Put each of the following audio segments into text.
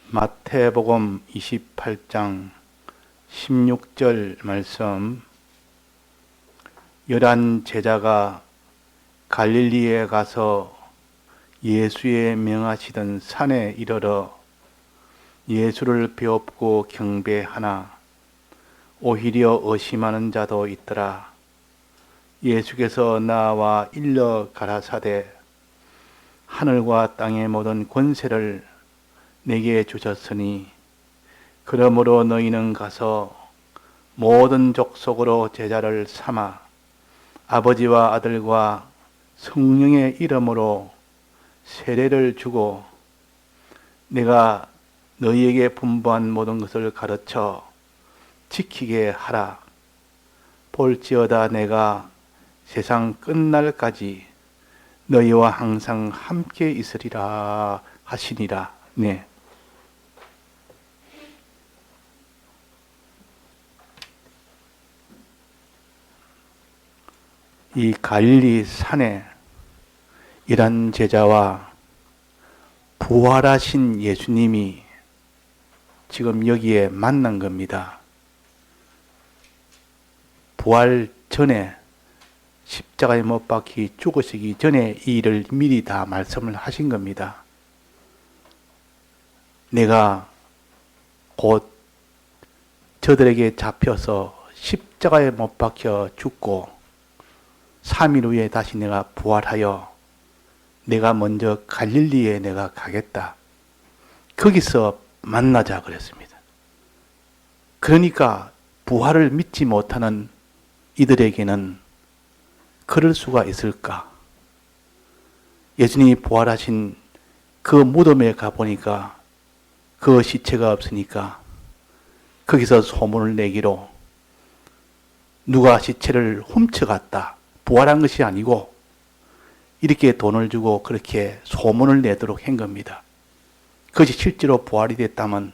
마태복음 28장 16절 말씀. 열한 제자가 갈릴리에 가서 예수의 명하시던 산에 이르러 예수를 배웁고 경배하나 오히려 의심하는 자도 있더라. 예수께서 나와 일러 가라사대 하늘과 땅의 모든 권세를 내게 주셨으니 그러므로 너희는 가서 모든 족속으로 제자를 삼아 아버지와 아들과 성령의 이름으로 세례를 주고 내가 너희에게 분부한 모든 것을 가르쳐 지키게 하라. 볼지어다 내가 세상 끝날까지 너희와 항상 함께 있으리라 하시니라. 네. 이 갈릴리 산에 이런 제자와 부활하신 예수님이 지금 여기에 만난 겁니다. 부활 전에 십자가에 못 박히 죽으시기 전에 이 일을 미리 다 말씀을 하신 겁니다. 내가 곧 저들에게 잡혀서 십자가에 못 박혀 죽고 3일 후에 다시 내가 부활하여 내가 먼저 갈릴리에 내가 가겠다. 거기서 만나자 그랬습니다. 그러니까 부활을 믿지 못하는 이들에게는 그럴 수가 있을까? 예수님이 부활하신 그 무덤에 가보니까 그 시체가 없으니까 거기서 소문을 내기로 누가 시체를 훔쳐갔다. 부활한 것이 아니고 이렇게 돈을 주고 그렇게 소문을 내도록 한 겁니다. 그것이 실제로 부활이 됐다면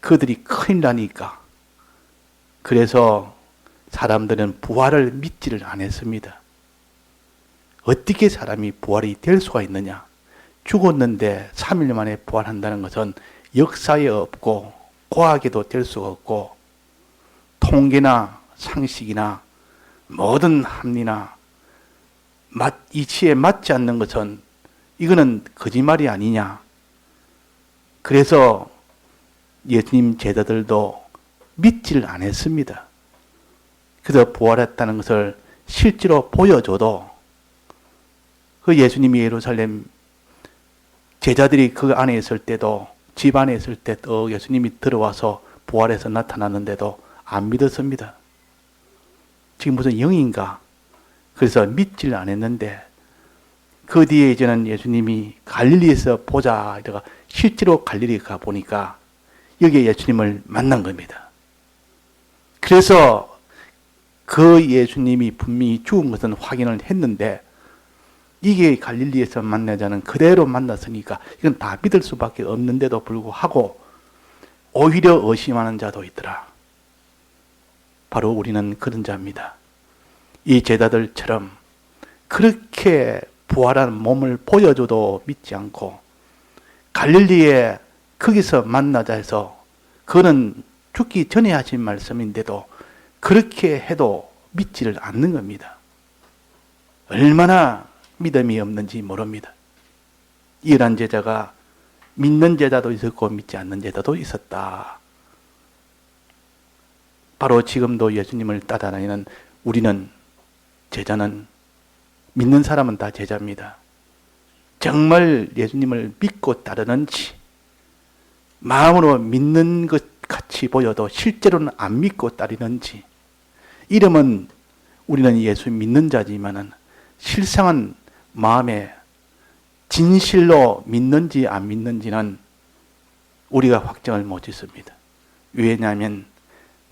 그들이 큰일 나니까. 그래서 사람들은 부활을 믿지를 않았습니다. 어떻게 사람이 부활이 될 수가 있느냐? 죽었는데 3일 만에 부활한다는 것은 역사에 없고 과학에도 될 수가 없고 통계나 상식이나 모든 합리나 이치에 맞지 않는 것은 이거는 거짓말이 아니냐. 그래서 예수님 제자들도 믿지를 않았습니다. 그래서 부활했다는 것을 실제로 보여줘도 그 예수님이 예루살렘 제자들이 그 안에 있을 때도 집 안에 있을 때도 예수님이 들어와서 부활해서 나타났는데도 안 믿었습니다. 지금 무슨 영인가? 그래서 믿지를 않았는데 그 뒤에 이제는 예수님이 갈릴리에서 보자 이래가 실제로 갈릴리 가 보니까 여기에 예수님을 만난 겁니다. 그래서 그 예수님이 분명히 죽은 것은 확인을 했는데 이게 갈릴리에서 만나자는 그대로 만났으니까 이건 다 믿을 수밖에 없는데도 불구하고 오히려 의심하는 자도 있더라. 바로 우리는 그런 자입니다. 이 제자들처럼 그렇게 부활한 몸을 보여줘도 믿지 않고 갈릴리에 거기서 만나자 해서 그거는 죽기 전에 하신 말씀인데도 그렇게 해도 믿지를 않는 겁니다. 얼마나 믿음이 없는지 모릅니다. 이러한 제자가 믿는 제자도 있었고 믿지 않는 제자도 있었다. 바로 지금도 예수님을 따라다니는 우리는 제자는 믿는 사람은 다 제자입니다. 정말 예수님을 믿고 따르는지 마음으로 믿는 것 같이 보여도 실제로는 안 믿고 따르는지 이름은 우리는 예수 믿는 자지만은 실상은 마음에 진실로 믿는지 안 믿는지는 우리가 확정을 못 짓습니다. 왜냐하면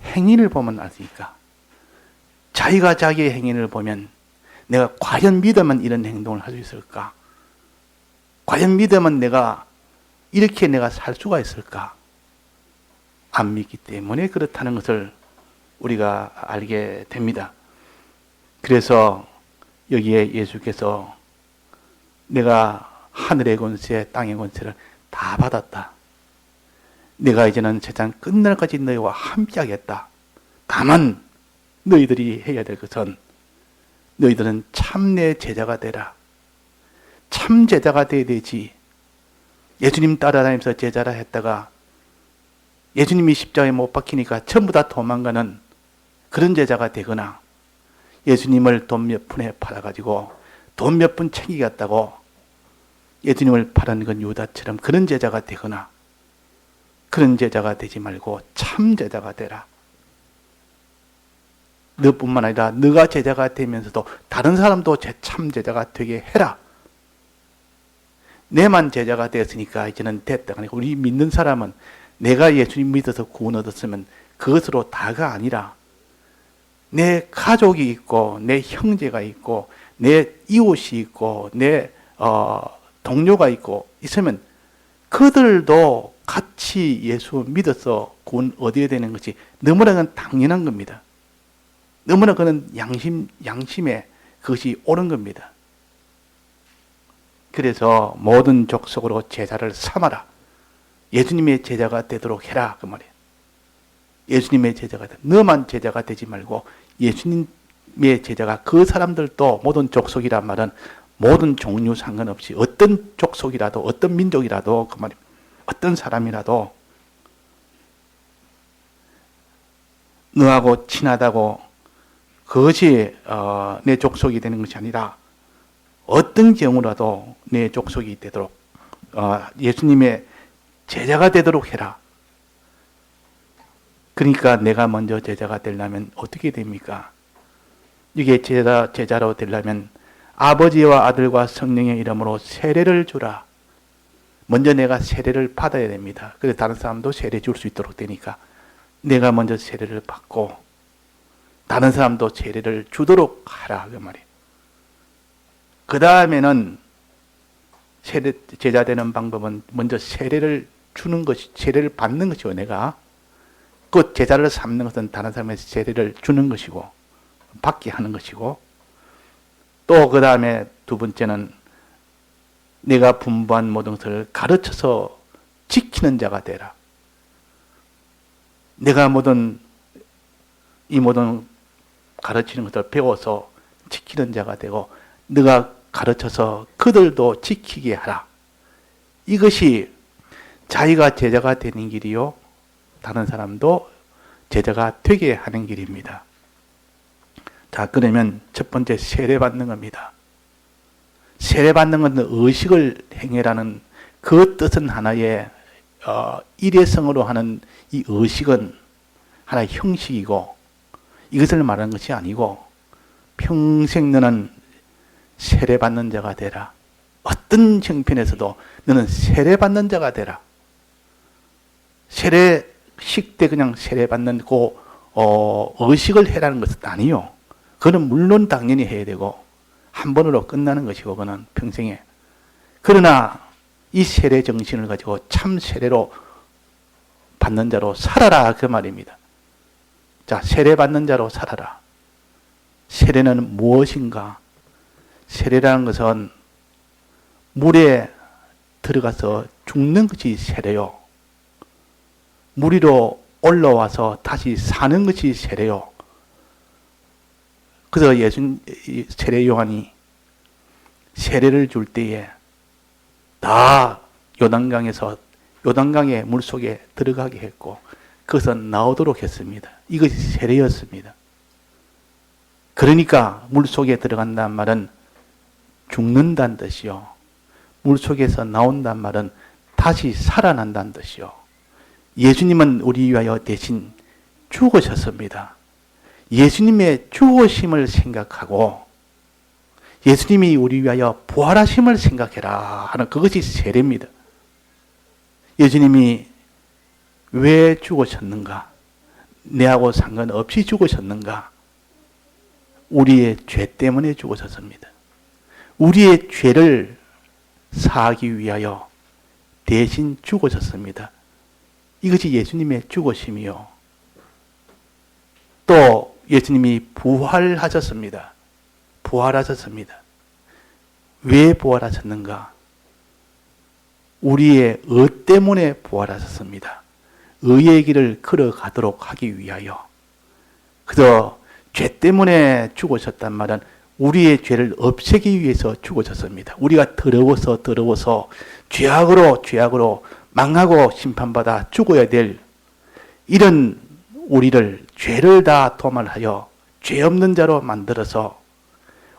행위를 보면 아니까. 자기가 자기의 행위를 보면 내가 과연 믿으면 이런 행동을 할 수 있을까? 과연 믿으면 내가 이렇게 내가 살 수가 있을까? 안 믿기 때문에 그렇다는 것을 우리가 알게 됩니다. 그래서 여기에 예수께서 내가 하늘의 권세, 땅의 권세를 다 받았다. 내가 이제는 세상 끝날까지 너희와 함께하겠다. 다만 너희들이 해야 될 것은 너희들은 참 내 제자가 되라. 참 제자가 돼야 되지. 예수님 따라다니면서 제자라 했다가 예수님이 십자가에 못 박히니까 전부 다 도망가는 그런 제자가 되거나, 예수님을 돈 몇 푼에 팔아가지고 돈 몇 푼 챙기겠다고 예수님을 팔은 건 유다처럼 그런 제자가 되거나, 그런 제자가 되지 말고 참 제자가 되라. 너뿐만 아니라 너가 제자가 되면서도 다른 사람도 참 제자가 되게 해라. 내만 제자가 되었으니까 이제는 됐다. 우리 믿는 사람은 내가 예수님 믿어서 구원 얻었으면 그것으로 다가 아니라 내 가족이 있고 내 형제가 있고 내 이웃이 있고 내 동료가 있고 있으면 그들도 같이 예수 믿어서 구원 얻어야 되는 것이 너무나 그건 당연한 겁니다. 너무나 그는 양심에 그것이 옳은 겁니다. 그래서 모든 족속으로 제자를 삼아라. 예수님의 제자가 되도록 해라. 그 말이에요. 예수님의 제자가 돼. 너만 제자가 되지 말고 예수님의 제자가, 그 사람들도 모든 족속이란 말은 모든 종류 상관없이 어떤 족속이라도 어떤 민족이라도 그 말입니다. 어떤 사람이라도 너하고 친하다고 그것이 내 족속이 되는 것이 아니라 어떤 경우라도 내 족속이 되도록 예수님의 제자가 되도록 해라. 그러니까 내가 먼저 제자가 되려면 어떻게 됩니까? 이게 제자로 되려면 아버지와 아들과 성령의 이름으로 세례를 주라. 먼저 내가 세례를 받아야 됩니다. 그래서 다른 사람도 세례 줄 수 있도록 되니까 내가 먼저 세례를 받고 다른 사람도 세례를 주도록 하라. 그 말이에요. 그 다음에는 제자 되는 방법은 먼저 세례를 주는 것이, 세례를 받는 것이고, 내가 그 제자를 삼는 것은 다른 사람의 세례를 주는 것이고 받게 하는 것이고, 또 그 다음에 두 번째는 내가 분부한 모든 것을 가르쳐서 지키는 자가 되라. 내가 이 모든 가르치는 것을 배워서 지키는 자가 되고, 네가 가르쳐서 그들도 지키게 하라. 이것이 자기가 제자가 되는 길이요, 다른 사람도 제자가 되게 하는 길입니다. 자, 그러면 첫 번째 세례받는 겁니다. 세례받는 것은 의식을 행해라는 그 뜻은 하나의 일회성으로 하는 이 의식은 하나의 형식이고, 이것을 말하는 것이 아니고 평생 너는 세례받는 자가 되라. 어떤 형편에서도 너는 세례받는 자가 되라. 세례식 때 그냥 세례받는 의식을 해라는 것은 아니요. 그는 물론 당연히 해야 되고 한 번으로 끝나는 것이고 그는 평생에. 그러나 이 세례 정신을 가지고 참 세례로 받는 자로 살아라, 그 말입니다. 자, 세례받는 자로 살아라. 세례는 무엇인가? 세례라는 것은 물에 들어가서 죽는 것이 세례요. 물 위로 올라와서 다시 사는 것이 세례요. 그래서 세례 요한이 세례를 줄 때에 다 요단강의 물속에 들어가게 했고 그것은 나오도록 했습니다. 이것이 세례였습니다. 그러니까 물속에 들어간다는 말은 죽는다는 뜻이요. 물속에서 나온다는 말은 다시 살아난다는 뜻이요. 예수님은 우리 위하여 대신 죽으셨습니다. 예수님의 죽으심을 생각하고 예수님이 우리 위하여 부활하심을 생각해라 하는 그것이 세례입니다. 예수님이 왜 죽으셨는가? 내하고 상관없이 죽으셨는가? 우리의 죄 때문에 죽으셨습니다. 우리의 죄를 사하기 위하여 대신 죽으셨습니다. 이것이 예수님의 죽으심이요. 또 예수님이 부활하셨습니다. 부활하셨습니다. 왜 부활하셨는가? 우리의 의 때문에 부활하셨습니다. 의의 길을 걸어가도록 하기 위하여. 그래서 죄 때문에 죽으셨단 말은 우리의 죄를 없애기 위해서 죽으셨습니다. 우리가 더러워서 죄악으로 망하고 심판받아 죽어야 될 이런 우리를 죄를 다 도말하여 죄 없는 자로 만들어서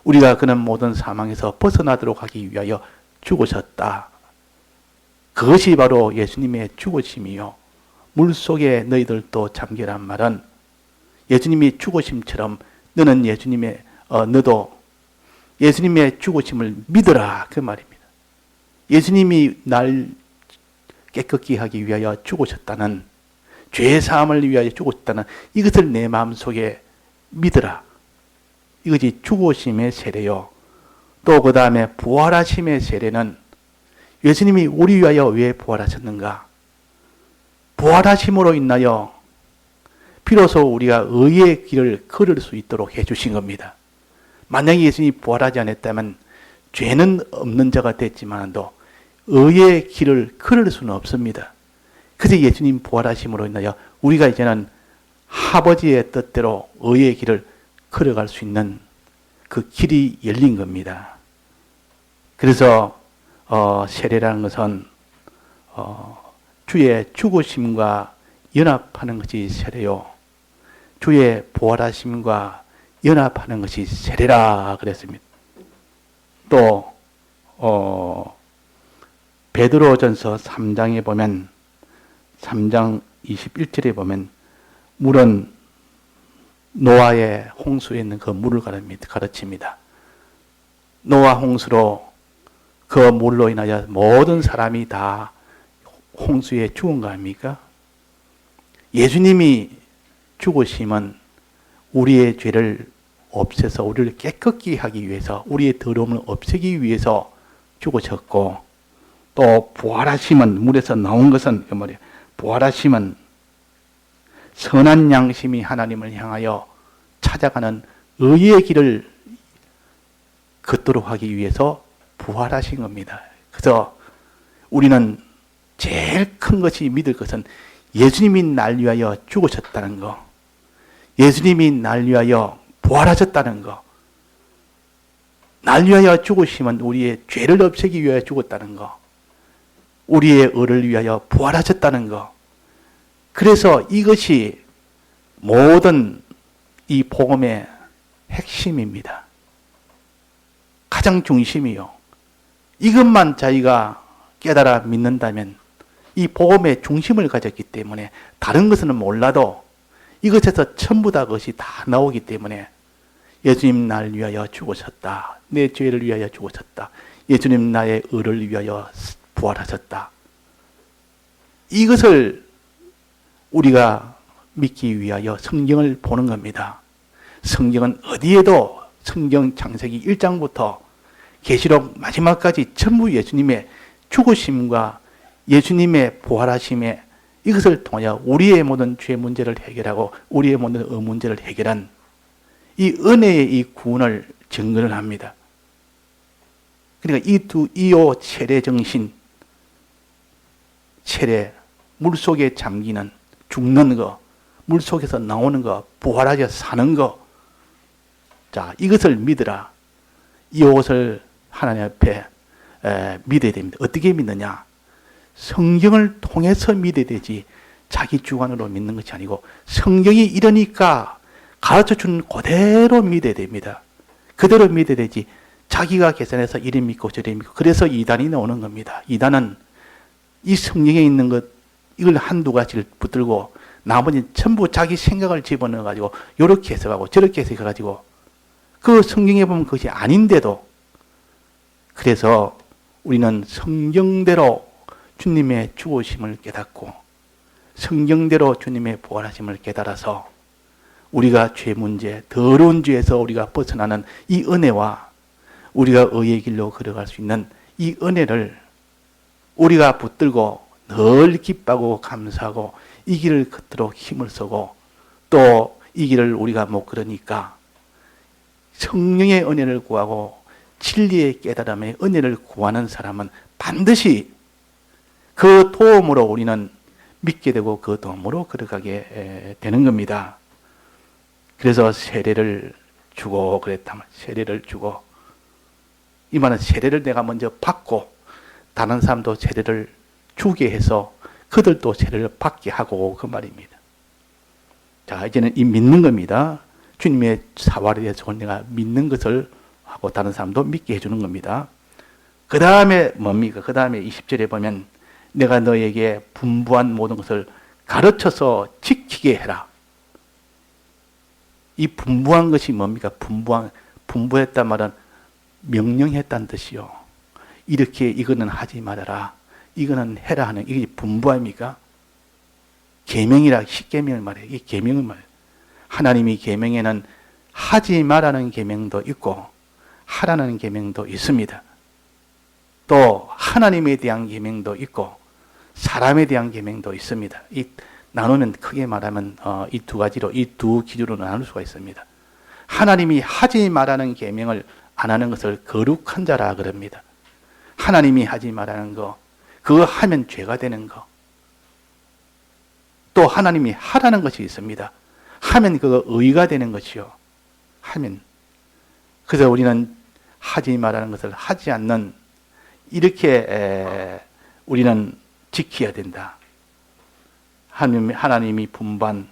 우리가 그런 모든 사망에서 벗어나도록 하기 위하여 죽으셨다. 그것이 바로 예수님의 죽으심이요. 물속에 너희들도 잠기란 말은 예수님이 죽으심처럼 너도 예수님의 죽으심을 믿어라 그 말입니다. 예수님이 날 깨끗게 하기 위하여 죽으셨다는, 죄 사함을 위하여 죽으셨다는 이것을 내 마음속에 믿어라. 이것이 죽으심의 세례요. 또 그 다음에 부활하심의 세례는 예수님이 우리 위하여 왜 부활하셨는가? 부활하심으로 인하여 비로소 우리가 의의 길을 걸을 수 있도록 해주신 겁니다. 만약에 예수님이 부활하지 않았다면 죄는 없는 자가 됐지만도 의의 길을 걸을 수는 없습니다. 그래서 예수님 부활하심으로 인하여 우리가 이제는 아버지의 뜻대로 의의 길을 걸어갈 수 있는 그 길이 열린 겁니다. 그래서 세례라는 것은 주의 죽으심과 연합하는 것이 세례요, 주의 부활하심과 연합하는 것이 세례라 그랬습니다. 또 베드로전서 3장에 보면 3장 21절에 보면 물은 노아의 홍수에 있는 그 물을 가르칩니다. 노아 홍수로 그 물로 인하여 모든 사람이 다 홍수에 죽은 거 아닙니까? 예수님이 죽으심은 우리의 죄를 없애서 우리를 깨끗게 하기 위해서, 우리의 더러움을 없애기 위해서 죽으셨고, 또 부활하심은, 물에서 나온 것은 그 말이에요. 부활하심은 선한 양심이 하나님을 향하여 찾아가는 의의 길을 걷도록 하기 위해서 부활하신 겁니다. 그래서 우리는 제일 큰 것이 믿을 것은 예수님이 날 위하여 죽으셨다는 거, 예수님이 날 위하여 부활하셨다는 거, 날 위하여 죽으심은 우리의 죄를 없애기 위하여 죽었다는 거, 우리의 의를 위하여 부활하셨다는 거. 그래서 이것이 모든 이 복음의 핵심입니다. 가장 중심이요. 이것만 자기가 깨달아 믿는다면 이 복음의 중심을 가졌기 때문에 다른 것은 몰라도 이것에서 전부 다 그것이 다 나오기 때문에 예수님 날 위하여 죽으셨다. 내 죄를 위하여 죽으셨다. 예수님 나의 의를 위하여 부활하셨다. 이것을 우리가 믿기 위하여 성경을 보는 겁니다. 성경은 어디에도 성경 창세기 1장부터 계시록 마지막까지 전부 예수님의 죽으심과 예수님의 부활하심에 이것을 통하여 우리의 모든 죄 문제를 해결하고 우리의 모든 의 문제를 해결한 이 은혜의 이 구원을 증거를 합니다. 그러니까 이오 세례 정신, 세례, 물속에 잠기는, 죽는 거, 물속에서 나오는 거, 부활하여 사는 거. 자, 이것을 믿으라. 이것을 하나님 앞에 믿어야 됩니다. 어떻게 믿느냐? 성경을 통해서 믿어야 되지 자기 주관으로 믿는 것이 아니고 성경이 이러니까 가르쳐준 그대로 믿어야 됩니다. 그대로 믿어야 되지 자기가 계산해서 이래 믿고 저래 믿고. 그래서 이단이 나오는 겁니다. 이단은 이 성경에 있는 것 이걸 한두 가지를 붙들고 나머지 전부 자기 생각을 집어넣어가지고 이렇게 해석하고 저렇게 해석해가지고 그 성경에 보면 그것이 아닌데도, 그래서 우리는 성경대로 주님의 죽으심을 깨닫고 성경대로 주님의 부활하심을 깨달아서 우리가 죄 문제, 더러운 죄에서 우리가 벗어나는 이 은혜와 우리가 의의 길로 걸어갈 수 있는 이 은혜를 우리가 붙들고 늘 기뻐하고 감사하고 이 길을 걷도록 힘을 쓰고, 또 이 길을 우리가 못 걸으니까 성령의 은혜를 구하고 진리의 깨달음의 은혜를 구하는 사람은 반드시 그 도움으로 우리는 믿게 되고 그 도움으로 걸어가게 되는 겁니다. 그래서 세례를 주고 그랬다면 세례를 주고, 이 말은 세례를 내가 먼저 받고 다른 사람도 세례를 주게 해서 그들도 세례를 받게 하고, 그 말입니다. 자, 이제는 이 믿는 겁니다. 주님의 사활에 대해서 내가 믿는 것을 하고 다른 사람도 믿게 해주는 겁니다. 그 다음에 뭡니까? 그 다음에 20절에 보면 내가 너에게 분부한 모든 것을 가르쳐서 지키게 해라. 이 분부한 것이 뭡니까? 분부했단 말은 명령했다는 뜻이요. 이렇게 이거는 하지 말아라, 이거는 해라 하는, 이게 분부합니까? 계명이라, 십계명을 말해요. 이 계명을 말해요. 하나님이 계명에는 하지 말라는 계명도 있고 하라는 계명도 있습니다. 또 하나님에 대한 계명도 있고 사람에 대한 계명도 있습니다. 이 나누면 크게 말하면 이 두 가지로, 이 두 기준으로 나눌 수가 있습니다. 하나님이 하지 말라는 계명을 안 하는 것을 거룩한 자라 그럽니다. 하나님이 하지 말라는 거, 그거 하면 죄가 되는 거. 또 하나님이 하라는 것이 있습니다. 하면 그거 의가 되는 것이요. 하면. 그래서 우리는 하지 말라는 것을 하지 않는, 이렇게 우리는 지켜야 된다. 하나님이 분반,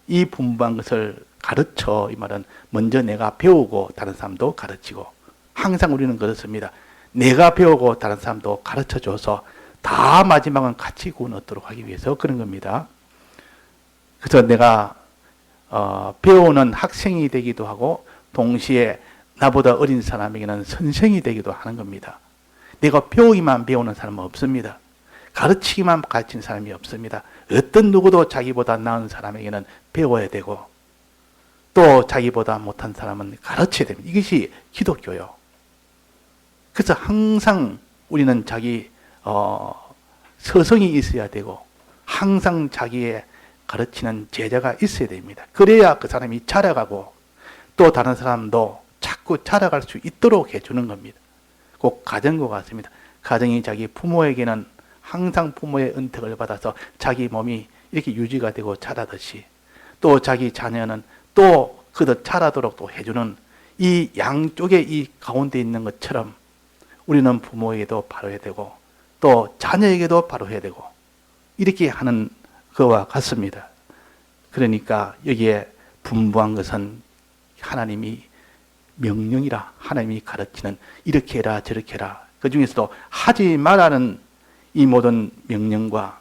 이 분반 것을 가르쳐, 이 말은 먼저 내가 배우고 다른 사람도 가르치고, 항상 우리는 그렇습니다. 내가 배우고 다른 사람도 가르쳐줘서 다 마지막은 같이 구원 얻도록 하기 위해서 그런 겁니다. 그래서 내가 배우는 학생이 되기도 하고 동시에 나보다 어린 사람에게는 선생이 되기도 하는 겁니다. 내가 배우기만 배우는 사람은 없습니다. 가르치기만 가르치는 사람이 없습니다. 어떤 누구도 자기보다 나은 사람에게는 배워야 되고 또 자기보다 못한 사람은 가르쳐야 됩니다. 이것이 기독교요. 그래서 항상 우리는 자기 서성이 있어야 되고 항상 자기의 가르치는 제자가 있어야 됩니다. 그래야 그 사람이 자라가고 또 다른 사람도 자꾸 자라갈 수 있도록 해주는 겁니다. 꼭 가정과 같습니다. 가정이 자기 부모에게는 항상 부모의 은택을 받아서 자기 몸이 이렇게 유지가 되고 자라듯이 또 자기 자녀는 또 그들 자라도록 또 해주는 이 양쪽에 이 가운데 있는 것처럼 우리는 부모에게도 바로해야 되고 또 자녀에게도 바로해야 되고 이렇게 하는 그와 같습니다. 그러니까 여기에 분부한 것은 하나님이 명령이라, 하나님이 가르치는 이렇게 해라 저렇게 해라, 그 중에서도 하지 말라는 이 모든 명령과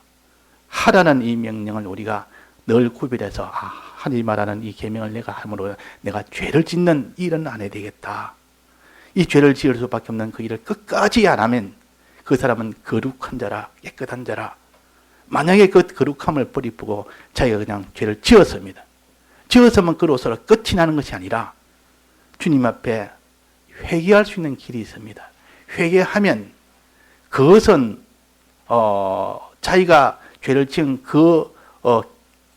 하라는 이 명령을 우리가 늘 구별해서 하지 말라는 이 계명을 내가 함으로 내가 죄를 짓는 일은 안 해야 되겠다. 이 죄를 지을 수밖에 없는 그 일을 끝까지 안 하면 그 사람은 거룩한 자라, 깨끗한 자라. 만약에 그 거룩함을 버리고 자기가 그냥 죄를 지었습니다. 지었으면 그로서 끝이 나는 것이 아니라 주님 앞에 회개할 수 있는 길이 있습니다. 회개하면 그것은 자기가 죄를 지은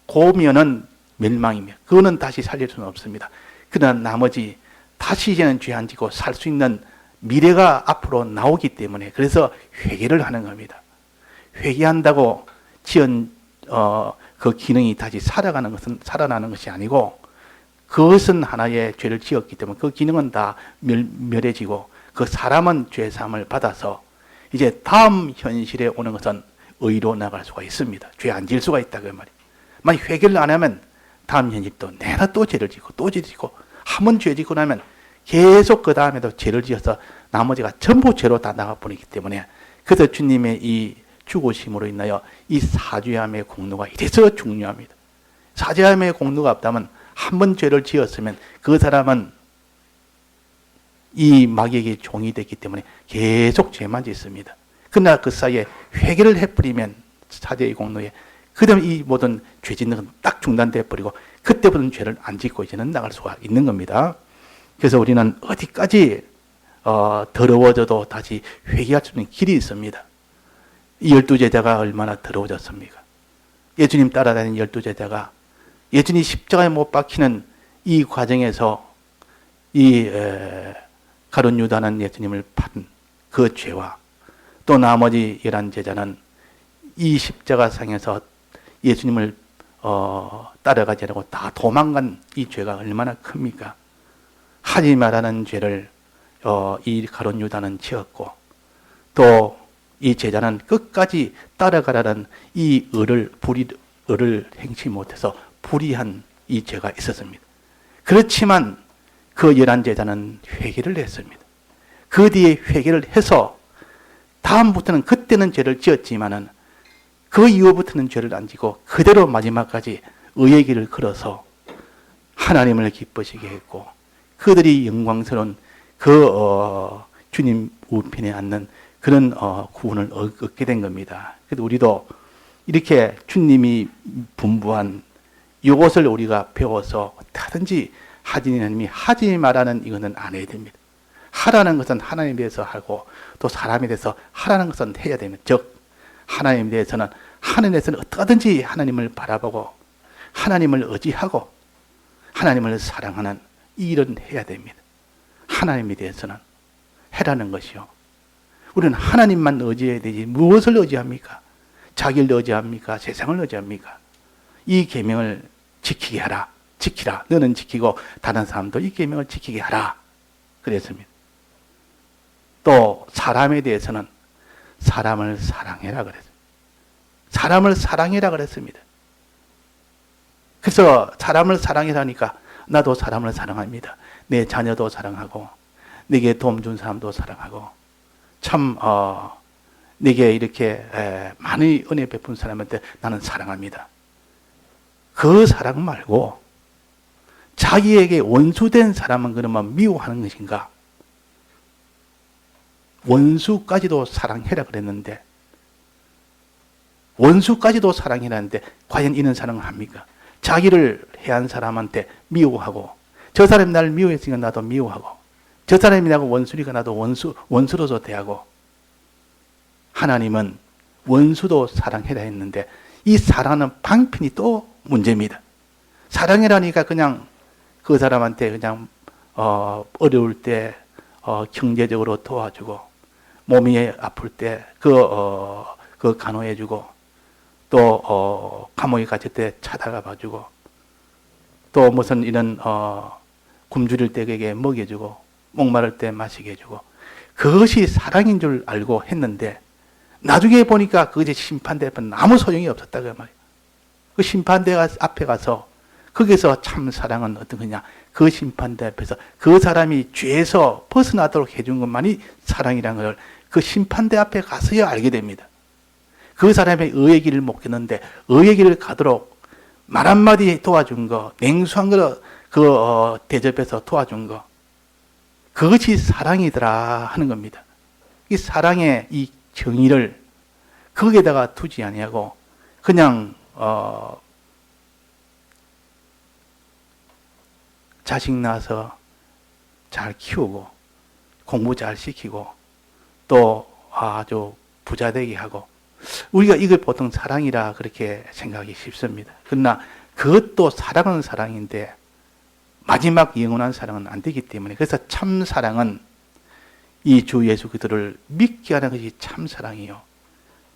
고면은 멸망이며 그거는 다시 살릴 수는 없습니다. 그러나 나머지 다시 이제는 죄 안 지고 살 수 있는 미래가 앞으로 나오기 때문에 그래서 회개를 하는 겁니다. 회개한다고 지은 그 기능이 다시 살아나는 것이 아니고 그것은 하나의 죄를 지었기 때문에 그 기능은 다 멸해지고 그 사람은 죄사함을 받아서 이제 다음 현실에 오는 것은 의로 나갈 수가 있습니다. 죄 안 지을 수가 있다 그 말이에요. 만약 회개를 안 하면 다음 현실도 내가 또 죄를 짓고 또 죄를 짓고 한 번 죄 짓고 나면 계속 그 다음에도 죄를 지어서 나머지가 전부 죄로 다 나가버리기 때문에 그래서 주님의 이 죽으심으로 인하여 이 사죄함의 공로가 이래서 중요합니다. 사죄함의 공로가 없다면 한 번 죄를 지었으면 그 사람은 이 마귀에게 종이 됐기 때문에 계속 죄만 짓습니다. 그러나 그 사이에 회개를 해버리면 사죄의 공로에 그 다음에 이 모든 죄 짓는 건 딱 중단돼 버리고 그때부터는 죄를 안 짓고 이제는 나갈 수가 있는 겁니다. 그래서 우리는 어디까지 더러워져도 다시 회개할 수 있는 길이 있습니다. 이 12제자가 얼마나 더러워졌습니까? 예수님 따라다니는 12제자가 예수님이 십자가에 못 박히는 이 과정에서 이 가룟 유다는 예수님을 판 그 죄와 또 나머지 11제자는 이 십자가상에서 예수님을 따라가지 않고 다 도망간 이 죄가 얼마나 큽니까? 하지 말라는 죄를 이 가룟 유다는 지었고, 또 이 제자는 끝까지 따라가라는 이 의를 행치 못해서 불의한 이 죄가 있었습니다. 그렇지만 그 11 제자는 회개를 했습니다. 그 뒤에 회개를 해서 다음부터는, 그때는 죄를 지었지만은 그 이후부터는 죄를 안 지고 그대로 마지막까지 의의 길을 걸어서 하나님을 기쁘시게 했고, 그들이 영광스러운 주님 우편에 앉는 그런 구원을 얻게 된 겁니다. 그래서 우리도 이렇게 주님이 분부한 이것을 우리가 배워서 어떻게든지 하나님이 하지 말라는 이거는 안 해야 됩니다. 하라는 것은 하나님에 대해서 하고, 또 사람에 대해서 하라는 것은 해야 됩니다. 즉 하나님에 대해서는 어떻게든지 하나님을 바라보고 하나님을 의지하고 하나님을 사랑하는 이 일은 해야 됩니다. 하나님에 대해서는 해라는 것이요. 우리는 하나님만 의지해야 되지 무엇을 의지합니까? 자기를 의지합니까? 세상을 의지합니까? 이 계명을 지키게 하라. 지키라. 너는 지키고 다른 사람도 이 계명을 지키게 하라. 그랬습니다. 또 사람에 대해서는 사람을 사랑해라 그랬습니다. 사람을 사랑해라 그랬습니다. 그래서 사람을 사랑해라니까 나도 사람을 사랑합니다. 내 자녀도 사랑하고 내게 도움 준 사람도 사랑하고 참 내게 이렇게 많이 은혜 베푼 사람한테 나는 사랑합니다. 그 사랑 말고 자기에게 원수된 사람은 그러면 미워하는 것인가? 원수까지도 사랑해라 그랬는데, 원수까지도 사랑해라는데 과연 이런 사랑을 합니까? 자기를 해한 사람한테 미워하고, 저 사람이 나를 미워했으니까 나도 미워하고, 저 사람이 나하고 원수니까 나도 원수로서 대하고. 하나님은 원수도 사랑해라 했는데 이 사랑하는 방편이 또 문제입니다. 사랑해라니까 그냥 그 사람한테 그냥 어려울 때 경제적으로 도와주고, 몸이 아플 때 그 간호해주고, 또 감옥에 갇힐 때 찾아가 봐주고, 또 무슨 이런 굶주릴 때 그에게 먹여주고, 목마를 때 마시게 해주고, 그것이 사랑인 줄 알고 했는데 나중에 보니까 그것이 심판대 앞에 아무 소용이 없었다 그 말이에요. 그 심판대 앞에 가서 거기서 참 사랑은 어떤 거냐? 그 심판대 앞에서 그 사람이 죄에서 벗어나도록 해준 것만이 사랑이라는 걸 그 심판대 앞에 가서야 알게 됩니다. 그 사람의 의의 길을 못 걷는데 의의 길을 가도록 말 한마디 도와준 거, 냉수한 거 대접해서 도와준 거, 그것이 사랑이더라 하는 겁니다. 이 사랑의 이 정의를 거기에다가 두지 아니하고 그냥 자식 낳아서 잘 키우고 공부 잘 시키고 또 아주 부자 되게 하고, 우리가 이걸 보통 사랑이라 그렇게 생각하기 쉽습니다. 그러나 그것도 사랑은 사랑인데 마지막 영원한 사랑은 안 되기 때문에, 그래서 참 사랑은 이 주 예수 그리스도를 믿게 하는 것이 참 사랑이요,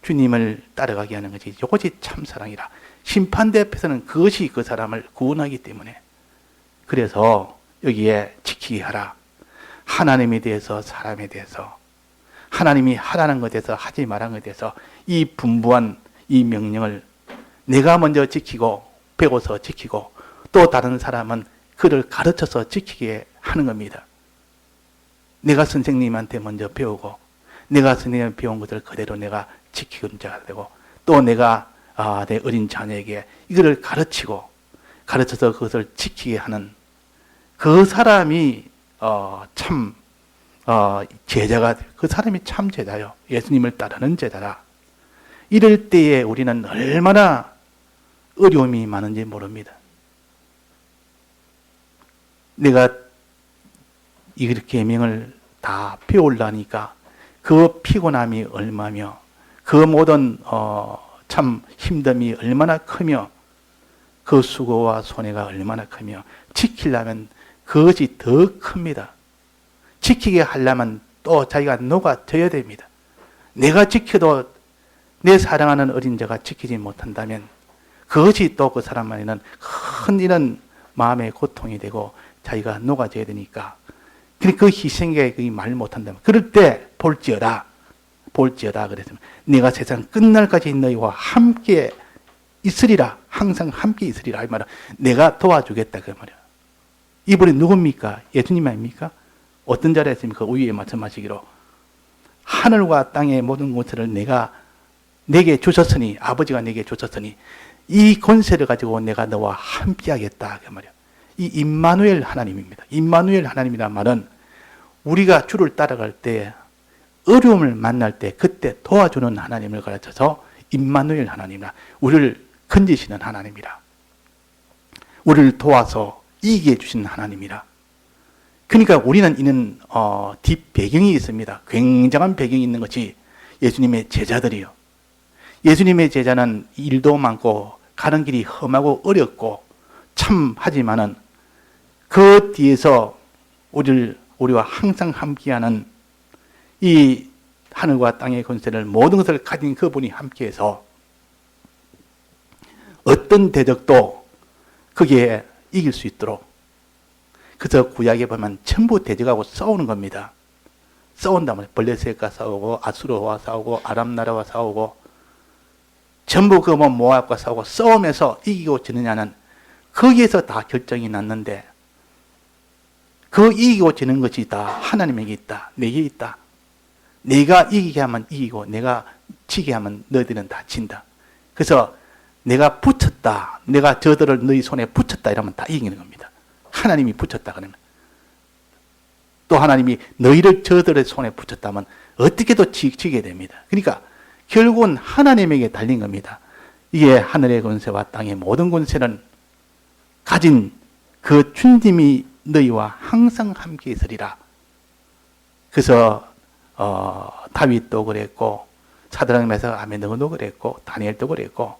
주님을 따라가게 하는 것이 이것이 참 사랑이라. 심판대 앞에서는 그것이 그 사람을 구원하기 때문에, 그래서 여기에 지키게 하라. 하나님에 대해서, 사람에 대해서, 하나님이 하라는 것에 대해서, 하지 말라는 것에 대해서 이 분부한 이 명령을 내가 먼저 지키고 배워서 지키고, 또 다른 사람은 그를 가르쳐서 지키게 하는 겁니다. 내가 선생님한테 먼저 배우고, 내가 선생님한테 배운 것을 그대로 내가 지키는 자가 되고, 또 내가 내 어린 자녀에게 이거를 가르쳐서 그것을 지키게 하는 그 사람이 참 제자가, 그 사람이 참 제자요. 예수님을 따르는 제자라. 이럴 때에 우리는 얼마나 어려움이 많은지 모릅니다. 내가 이 계명을 다 배우려니까 그 피곤함이 얼마며 그 모든 참 힘듦이 얼마나 크며 그 수고와 손해가 얼마나 크며, 지키려면 그것이 더 큽니다. 지키게 하려면 또 자기가 녹아져야 됩니다. 내가 지켜도 내 사랑하는 어린 자가 지키지 못한다면 그것이 또 그 사람 안에는 큰 이런 마음의 고통이 되고 자기가 녹아져야 되니까 그 희생에 말 못한다면 그럴 때 볼지어다 그랬으면 내가 세상 끝날까지 너희와 함께 있으리라 항상 함께 있으리라 이 말은 내가 도와주겠다 그 말이야. 이분이 누굽니까? 예수님 아닙니까? 어떤 자리에 있습니까? 위에 말씀하시기로 하늘과 땅의 모든 것을 내게 주셨으니 아버지가 내게 주셨으니 이 권세를 가지고 내가 너와 함께 하겠다 그 말이야. 이 임마누엘 하나님입니다. 임마누엘 하나님이란 말은 우리가 주를 따라갈 때 어려움을 만날 때 그때 도와주는 하나님을 가르쳐서 임마누엘 하나님이라 우리를 건지시는 하나님이라 우리를 도와서 이기게 해주시는 하나님이라. 그러니까 우리는 이는 뒷배경이 있습니다. 굉장한 배경이 있는 것이 예수님의 제자들이요. 예수님의 제자는 일도 많고 가는 길이 험하고 어렵고 참 하지만은 그 뒤에서 우리와 항상 함께하는 이 하늘과 땅의 권세를 모든 것을 가진 그분이 함께해서 어떤 대적도 거기에 이길 수 있도록 그래서 구약에 보면 전부 대적하고 싸우는 겁니다. 싸운다면 블레셋과 싸우고 아수르와 싸우고 아람 나라와 싸우고 전부 그 모압과 싸우고 싸우면서 이기고 지느냐는 거기에서 다 결정이 났는데 그 이기고 지는 것이 다 하나님에게 있다. 내게 있다. 내가 이기게 하면 이기고 내가 지게 하면 너희들은 다 진다. 그래서 내가 붙였다. 내가 저들을 너희 손에 붙였다 이러면 다 이기는 겁니다. 하나님이 붙였다 그러면. 또 하나님이 너희를 저들의 손에 붙였다면 어떻게도 지게 됩니다. 그러니까 결국은 하나님에게 달린 겁니다. 이게 하늘의 권세와 땅의 모든 권세는 가진 그 주님이 너희와 항상 함께 있으리라. 그래서 다윗도 그랬고 사드락 메삭 아벤느고도 그랬고 다니엘도 그랬고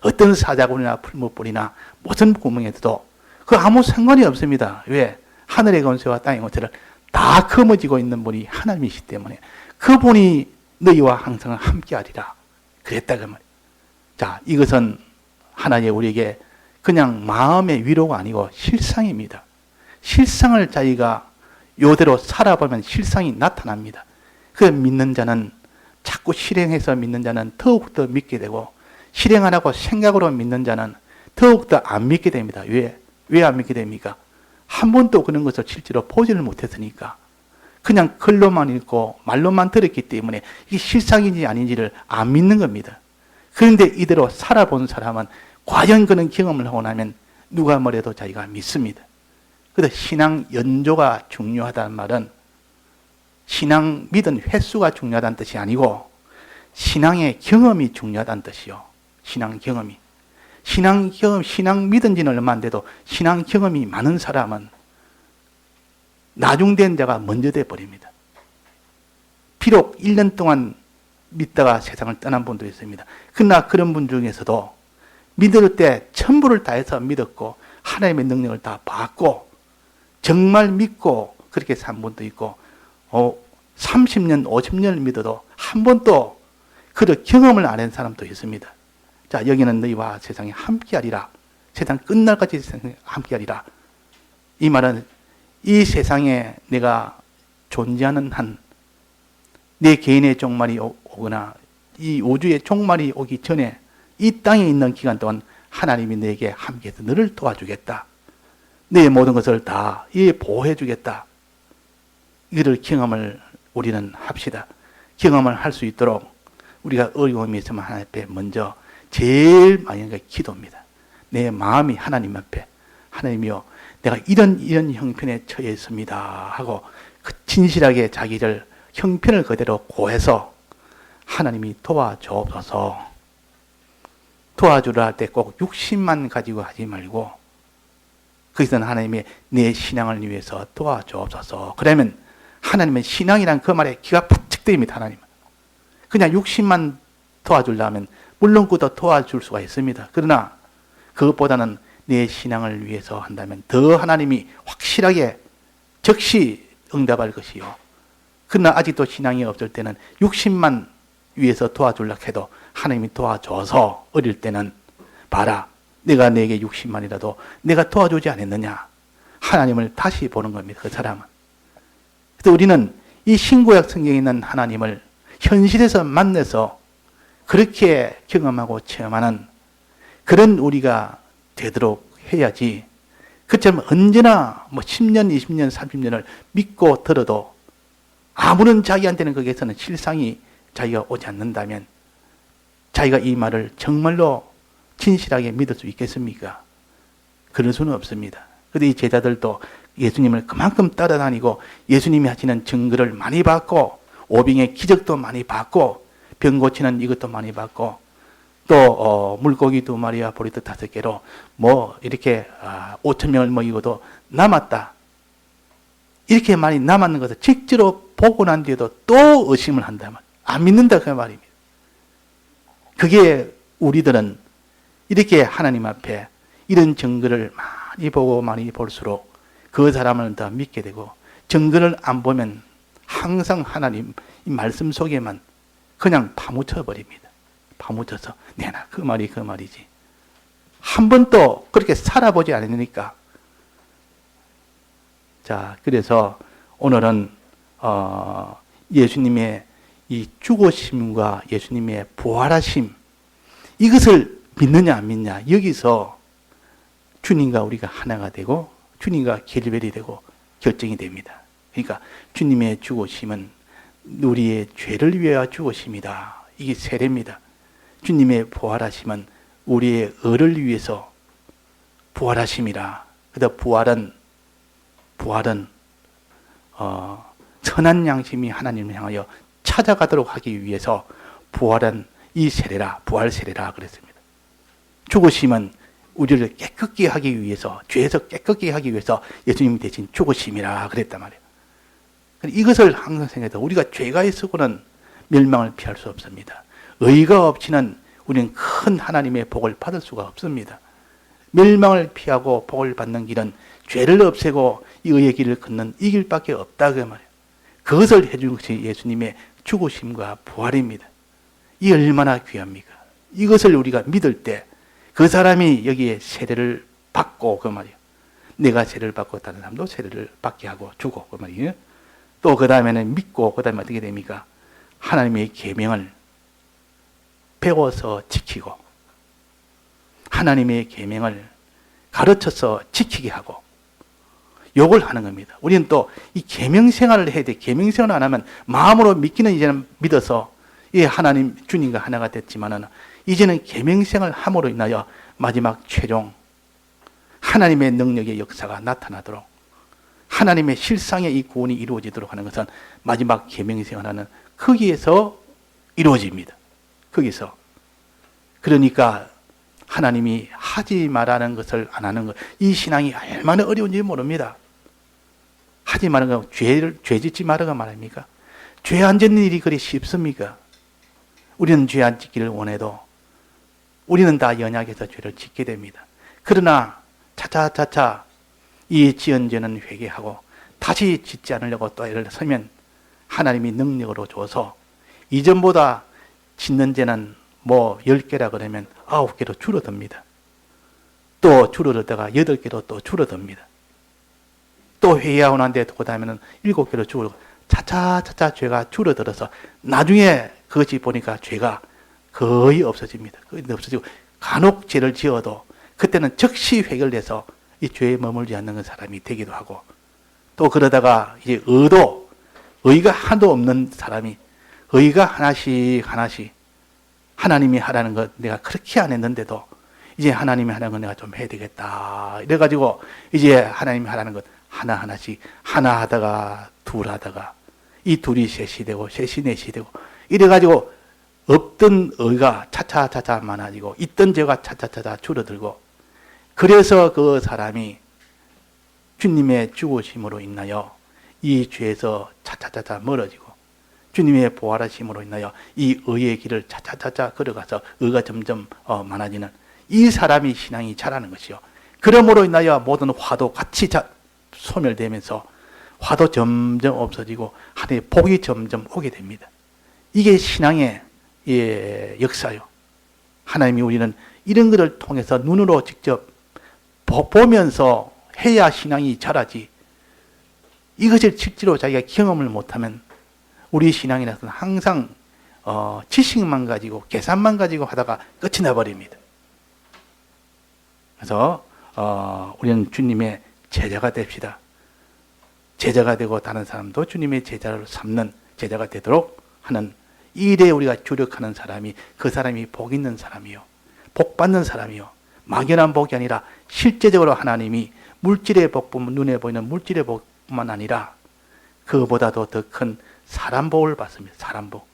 어떤 사자굴이나 풀무불이나 무슨 구멍에도 그 아무 상관이 없습니다. 왜? 하늘의 권세와 땅의 권세를 다 거머쥐고 있는 분이 하나님이시기 때문에 그분이 너희와 항상 함께하리라 그랬다 그 말이에요. 자, 이것은 하나의 우리에게 그냥 마음의 위로가 아니고 실상입니다. 실상을 자기가 요대로 살아보면 실상이 나타납니다. 그 믿는 자는 자꾸 실행해서 믿는 자는 더욱더 믿게 되고 실행 안 하고 생각으로 믿는 자는 더욱더 안 믿게 됩니다. 왜 안 믿게 됩니까? 한 번도 그런 것을 실제로 보지를 못했으니까 그냥 글로만 읽고 말로만 들었기 때문에 이게 실상인지 아닌지를 안 믿는 겁니다. 그런데 이대로 살아본 사람은 과연 그런 경험을 하고 나면 누가 뭐래도 자기가 믿습니다. 그래서 신앙 연조가 중요하다는 말은 신앙 믿은 횟수가 중요하다는 뜻이 아니고 신앙의 경험이 중요하다는 뜻이요. 신앙 경험이. 신앙 믿은 지는 얼마 안 돼도 신앙 경험이 많은 사람은 나중된 자가 먼저 돼버립니다. 비록 1년 동안 믿다가 세상을 떠난 분도 있습니다. 그러나 그런 분 중에서도 믿을 때 전부를 다해서 믿었고 하나님의 능력을 다 받고 정말 믿고 그렇게 산 분도 있고 30년, 50년을 믿어도 한 번도 그런 경험을 안 한 사람도 있습니다. 자, 여기는 너희와 세상에 함께하리라. 세상 끝날까지 함께하리라. 이 말은 이 세상에 내가 존재하는 한 내 개인의 종말이 오거나 이 우주의 종말이 오기 전에 이 땅에 있는 기간 동안 하나님이 너에게 함께해서 너를 도와주겠다. 내 모든 것을 다 보호해 주겠다. 이를 경험을 우리는 합시다. 경험을 할 수 있도록 우리가 어려움이 있으면 하나님 앞에 먼저 제일 많이 하는 게 기도입니다. 내 마음이 하나님 앞에 하나님이여 내가 이런 형편에 처해 있습니다 하고 그 진실하게 자기를 형편을 그대로 고해서 하나님이 도와주옵소서. 도와주라 할 때 꼭 육신만 가지고 하지 말고 거기서는 하나님의 내 신앙을 위해서 도와주옵소서. 그러면 하나님의 신앙이란 그 말에 기가 바짝 됩니다. 하나님 그냥 육신만 도와주려면 물론 그도 도와줄 수가 있습니다. 그러나 그것보다는 내 신앙을 위해서 한다면 더 하나님이 확실하게 즉시 응답할 것이요. 그러나 아직도 신앙이 없을 때는 육신만 위해서 도와주려고 해도 하나님이 도와줘서 어릴 때는 봐라, 내가 내게 60만이라도 내가 도와주지 않았느냐. 하나님을 다시 보는 겁니다. 그 사람은. 그래서 우리는 이 신구약 성경에 있는 하나님을 현실에서 만나서 그렇게 경험하고 체험하는 그런 우리가 되도록 해야지. 그처럼 언제나 뭐 10년, 20년, 30년을 믿고 들어도 아무런 자기한테는 거기에서는 실상이 자기가 오지 않는다면 자기가 이 말을 정말로 진실하게 믿을 수 있겠습니까? 그럴 수는 없습니다. 그런데 이 제자들도 예수님을 그만큼 따라다니고 예수님이 하시는 증거를 많이 받고 오병의 기적도 많이 받고 병 고치는 이것도 많이 받고 또 물고기 2마리와 보리떡 5개로 뭐 이렇게 5,000명을 먹이고도 남았다. 이렇게 많이 남았는 것을 직접 보고 난 뒤에도 또 의심을 한다면 안 믿는다 그 말입니다. 그게 우리들은 이렇게 하나님 앞에 이런 증거를 많이 보고 많이 볼수록 그 사람을 더 믿게 되고, 증거를 안 보면 항상 하나님 이 말씀 속에만 그냥 파묻혀 버립니다. 파묻혀서 내나 그 말이 그 말이지. 한 번도 그렇게 살아보지 않으니까. 자, 그래서 오늘은 예수님의 이 죽으심과 예수님의 부활하심, 이것을 믿느냐 안 믿냐, 여기서 주님과 우리가 하나가 되고 주님과 결별이 되고 결정이 됩니다. 그러니까 주님의 죽으심은 우리의 죄를 위하여 죽으심이다. 이게 세례입니다. 주님의 부활하심은 우리의 의를 위해서 부활하심이라. 그래서 부활은 선한 양심이 하나님을 향하여 찾아가도록 하기 위해서 부활은 이 세례라, 부활 세례라 그랬습니다. 죽으심은 우리를 깨끗게 하기 위해서, 죄에서 깨끗게 하기 위해서 예수님이 대신 죽으심이라 그랬단 말이에요. 이것을 항상 생각해서 우리가 죄가 있으고는 멸망을 피할 수 없습니다. 의가 없이는 우리는 큰 하나님의 복을 받을 수가 없습니다. 멸망을 피하고 복을 받는 길은 죄를 없애고 이 의의 길을 걷는 이 길밖에 없다 그 말이에요. 그것을 해준 것이 예수님의 죽으심과 부활입니다. 이 얼마나 귀합니까? 이것을 우리가 믿을 때 그 사람이 여기에 세례를 받고 그 말이에요. 내가 세례를 받고 다른 사람도 세례를 받게 하고 주고 그 말이에요. 또 그 다음에는 믿고 그 다음에 어떻게 됩니까? 하나님의 계명을 배워서 지키고 하나님의 계명을 가르쳐서 지키게 하고 욕을 하는 겁니다. 우리는 또 이 계명 생활을 해야 돼. 계명 생활을 안 하면 마음으로 믿기는 이제는 믿어서 이 하나님 주님과 하나가 됐지만은 이제는 계명 생활을 함으로 인하여 마지막 최종 하나님의 능력의 역사가 나타나도록 하나님의 실상의 이 구원이 이루어지도록 하는 것은 마지막 계명 생활하는 거기에서 이루어집니다. 거기서. 그러니까 하나님이 하지 말라는 것을 안 하는 것, 이 신앙이 얼마나 어려운지 모릅니다. 하지 말라는 건 죄 짓지 말라가 말입니까? 죄 안 짓는 일이 그리 쉽습니까? 우리는 죄 안 짓기를 원해도 우리는 다 연약해서 죄를 짓게 됩니다. 그러나 차차차차 이 지은 죄는 회개하고 다시 짓지 않으려고 또 애를 쓰면 하나님이 능력으로 줘서 이전보다 짓는 죄는 뭐 10개라 그러면 9개로 줄어듭니다. 또 줄어들다가 8개로 또 줄어듭니다. 또 회개하고 난 뒤에 그 다음에는 7개로 줄어들고 차차차차 죄가 줄어들어서 나중에 그것이 보니까 죄가 거의 없어집니다. 거의 없어지고 간혹 죄를 지어도 그때는 즉시 회개를 해서 이 죄에 머물지 않는 사람이 되기도 하고, 또 그러다가 이제 의가 하나도 없는 사람이 의가 하나씩 하나님이 하라는 것 내가 그렇게 안 했는데도 이제 하나님이 하라는 것 내가 좀 해야 되겠다 이래가지고 이제 하나님이 하라는 것 하나하나씩 하나 하다가 둘 하다가 이 둘이 셋이 되고 셋이 넷이 되고 이래가지고 없던 의가 차차차차 많아지고 있던 죄가 차차차차 줄어들고, 그래서 그 사람이 주님의 죽으심으로 인하여 이 죄에서 차차차차 멀어지고 주님의 부활하심으로 인하여 이 의의 길을 차차차차 걸어가서 의가 점점 많아지는 이 사람이 신앙이 자라는 것이요. 그러므로 인하여 모든 화도 같이 소멸되면서 화도 점점 없어지고 하나님의 복이 점점 오게 됩니다. 이게 신앙의 역사요. 하나님이 우리는 이런 것을 통해서 눈으로 직접 보면서 해야 신앙이 자라지, 이것을 실제로 자기가 경험을 못하면 우리 신앙이라는 항상 지식만 가지고 계산만 가지고 하다가 끝이 나버립니다. 그래서 우리는 주님의 제자가 됩시다. 제자가 되고 다른 사람도 주님의 제자로 삼는 제자가 되도록 하는 이 일에 우리가 주력하는 사람이 그 사람이 복 있는 사람이요, 복 받는 사람이요, 막연한 복이 아니라 실제적으로 하나님이 물질의 복뿐, 눈에 보이는 물질의 복뿐만 아니라 그보다도 더 큰 사람 복을 받습니다. 사람 복.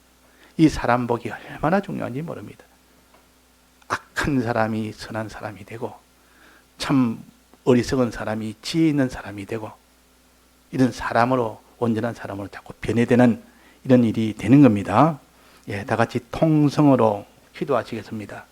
이 사람 복이 얼마나 중요한지 모릅니다. 악한 사람이 선한 사람이 되고 참 어리석은 사람이 지혜 있는 사람이 되고 이런 사람으로, 온전한 사람으로 자꾸 변해되는 이런 일이 되는 겁니다. 예, 다 같이 통성으로 기도하시겠습니다.